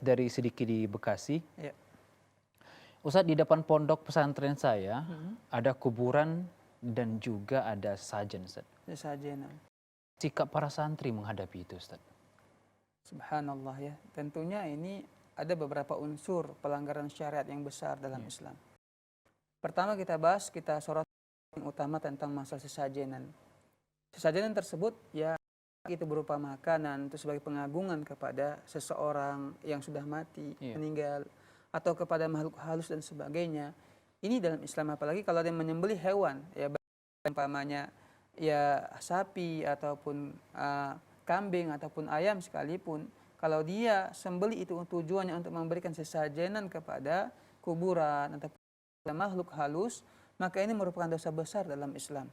dari sedikit di Bekasi. Ya. Ustadz, di depan pondok pesantren saya ada kuburan dan juga ada sesajen, Ustadz. Sesajen. Sikap para santri menghadapi itu, Ustadz. Subhanallah ya. Tentunya ini ada beberapa unsur pelanggaran syariat yang besar dalam Islam. Pertama kita sorot yang utama tentang masalah sesajenan. Sesajenan tersebut ya itu berupa makanan itu sebagai pengagungan kepada seseorang yang sudah mati, meninggal, atau kepada makhluk halus dan sebagainya. Ini dalam Islam, apalagi kalau ada yang menyembelih hewan, ya umpamanya ya sapi ataupun kambing ataupun ayam sekalipun, kalau dia sembelih itu tujuannya untuk memberikan sesajenan kepada kuburan atau makhluk halus, maka ini merupakan dosa besar dalam Islam.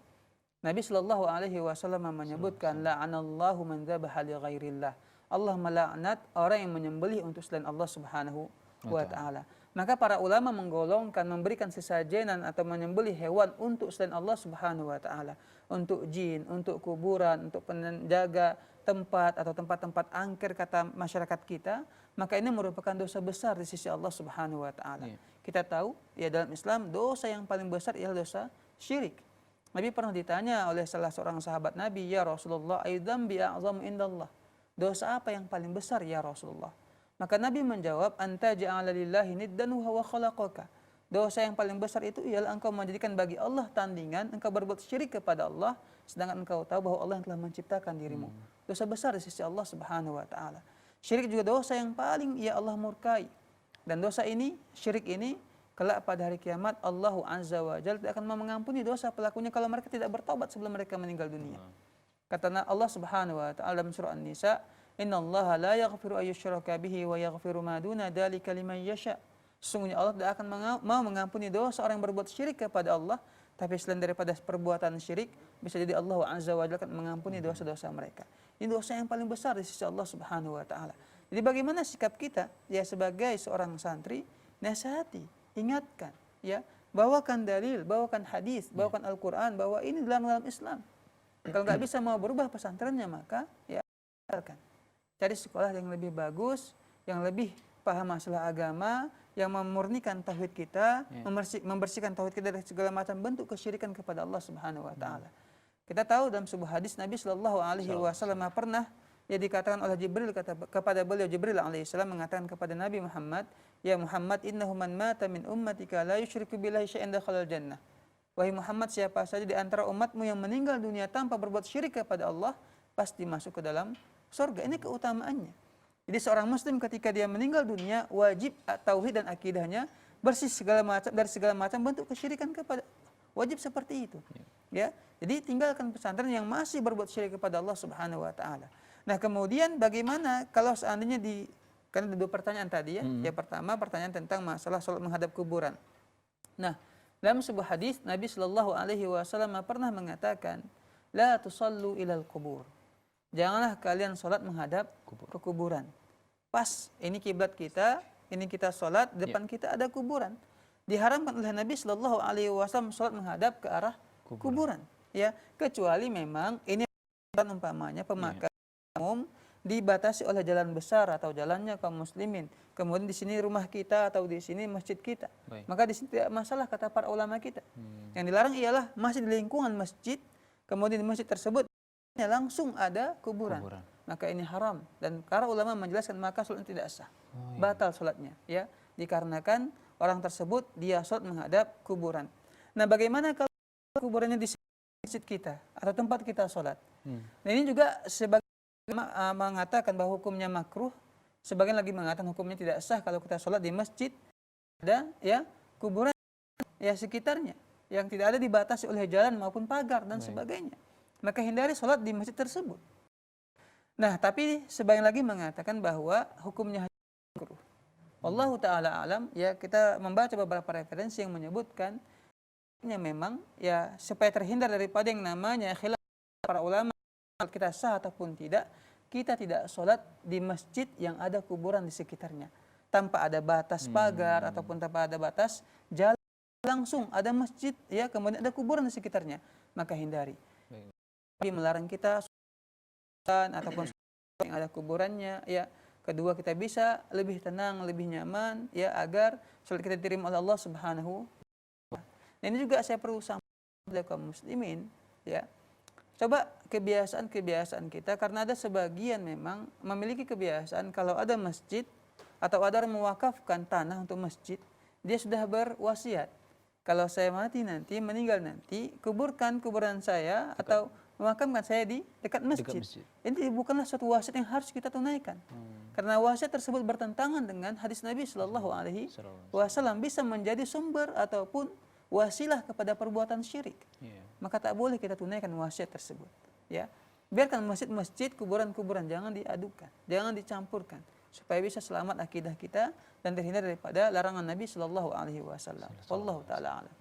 Nabi Shallallahu Alaihi Wasallam menyebutkan, la'anallahu man dzabaha li ghairillah. Allah melaknat orang yang menyembelih untuk selain Allah Subhanahu wa Ta'ala. Maka para ulama menggolongkan memberikan sesajenan atau menyembelih hewan untuk selain Allah Subhanahu wa Ta'ala, untuk jin, untuk kuburan, untuk penjaga tempat atau tempat-tempat angker kata masyarakat kita, maka ini merupakan dosa besar di sisi Allah Subhanahu wa Ta'ala. Kita tahu ya dalam Islam dosa yang paling besar ialah dosa syirik. Nabi pernah ditanya oleh salah seorang sahabat Nabi, ya Rasulullah, ayu dzambi a'zamu indallah. Dosa apa yang paling besar ya Rasulullah? Maka Nabi menjawab, anta ja'ala lillahi niddan wa huwa khalaqaka. Dosa yang paling besar itu ialah engkau menjadikan bagi Allah tandingan, engkau berbuat syirik kepada Allah, sedangkan engkau tahu bahwa Allah yang telah menciptakan dirimu. Dosa besar di sisi Allah Subhanahu wa Ta'ala. Syirik juga dosa yang paling ya Allah murkai. Dan dosa ini, syirik ini, kelak pada hari kiamat Allah Azza wa Jalla tidak akan mengampuni dosa pelakunya kalau mereka tidak bertobat sebelum mereka meninggal dunia. Kata Allah Subhanahu wa Ta'ala dalam surah An-Nisa, innallaha la yaghfiru ayyushraka bihi wa yaghfiru ma duna dzalika liman yasha. Sesungguhnya Allah tidak akan mau mengampuni dosa orang yang berbuat syirik kepada Allah, tapi selain daripada perbuatan syirik, bisa jadi Allah Azza wa Jalla akan mengampuni dosa-dosa mereka. Ini dosa yang paling besar di sisi Allah Subhanahu wa Ta'ala. Jadi bagaimana sikap kita ya sebagai seorang santri? Nasihati, ingatkan, ya, bawakan dalil, bawakan hadis, bawakan Al-Quran bahwa ini dalam Islam. Kalau nggak bisa mau berubah pesantrennya, maka ya tinggalkan. Cari sekolah yang lebih bagus, yang lebih paham masalah agama, yang memurnikan tauhid kita, membersihkan tauhid kita dari segala macam bentuk kesyirikan kepada Allah Subhanahu wa Ta'ala. Kita tahu dalam sebuah hadis Nabi Shallallahu Alaihi Wasallam pernah ya dikatakan oleh Jibril kepada beliau, Jibril alaihissalam mengatakan kepada Nabi Muhammad, ya Muhammad, innahu man mata min ummatika la yusyriku billahi syai'an dakhalal jannah. Wahai Muhammad, siapa saja di antara umatmu yang meninggal dunia tanpa berbuat syirik kepada Allah, pasti masuk ke dalam surga. Ini keutamaannya. Jadi seorang muslim ketika dia meninggal dunia, wajib tauhid dan akidahnya bersih dari segala macam bentuk kesyirikan kepada Allah. Wajib seperti itu. Ya. Jadi tinggalkan pesantren yang masih berbuat syirik kepada Allah Subhanahu wa Ta'ala. Nah, kemudian bagaimana kalau seandainya karena ada dua pertanyaan tadi ya. Yang pertama pertanyaan tentang masalah sholat menghadap kuburan. Nah, dalam sebuah hadis Nabi Shallallahu Alaihi Wasallam pernah mengatakan, la tusallu ilal kubur. Janganlah kalian sholat menghadap ke kuburan. Pas ini kiblat kita, ini kita sholat, depan kita ada kuburan. Diharamkan oleh Nabi Shallallahu Alaihi Wasallam sholat menghadap ke arah kuburan. Ya, kecuali memang ini umpamanya pemakaman umum dibatasi oleh jalan besar atau jalannya kaum muslimin. Kemudian di sini rumah kita atau di sini masjid kita. Maka di sini tidak masalah kata para ulama kita. Yang dilarang ialah masih di lingkungan masjid, kemudian di masjid tersebut langsung ada kuburan. Maka ini haram dan para ulama menjelaskan maka sholatnya tidak sah. Batal sholatnya ya, dikarenakan orang tersebut dia sholat menghadap kuburan. Nah, bagaimana kalau kuburannya di masjid kita atau tempat kita sholat? Nah, ini juga sebagai mengatakan bahwa hukumnya makruh, sebagian lagi mengatakan hukumnya tidak sah kalau kita sholat di masjid ada ya kuburan ya sekitarnya yang tidak ada dibatasi oleh jalan maupun pagar dan sebagainya. Maka hindari sholat di masjid tersebut. Nah, tapi sebagian lagi mengatakan bahwa hukumnya makruh. Wallahu ta'ala alam, ya kita membaca beberapa referensi yang menyebutkan memang ya supaya terhindar daripada yang namanya khilaf para ulama kita sah ataupun tidak, kita tidak sholat di masjid yang ada kuburan di sekitarnya tanpa ada batas pagar ataupun tanpa ada batas jalan, langsung ada masjid ya kemudian ada kuburan di sekitarnya, maka hindari. Nabi melarang kita sholat ataupun yang ada kuburannya ya. Kedua, kita bisa lebih tenang, lebih nyaman, ya, agar salat kita diterima oleh Allah Subhanahu. Nah, ini juga saya perlu sampaikan kepada kaum muslimin, ya. Coba kebiasaan-kebiasaan kita, karena ada sebagian memang memiliki kebiasaan kalau ada masjid atau ada orang mewakafkan tanah untuk masjid, dia sudah berwasiat. Kalau saya mati nanti, meninggal nanti, kuburkan kuburan saya atau memakamkan saya di dekat masjid. Ini bukanlah suatu wasiat yang harus kita tunaikan. Karena wasiat tersebut bertentangan dengan hadis Nabi Shallallahu Alaihi Wasallam, bisa menjadi sumber ataupun wasilah kepada perbuatan syirik. Maka tak boleh kita tunaikan wasiat tersebut. Ya, biarkan masjid-masjid, kuburan-kuburan jangan diadukan, jangan dicampurkan, supaya bisa selamat akidah kita dan terhindar daripada larangan Nabi Shallallahu Alaihi Wasallam. Wallahu taala alam.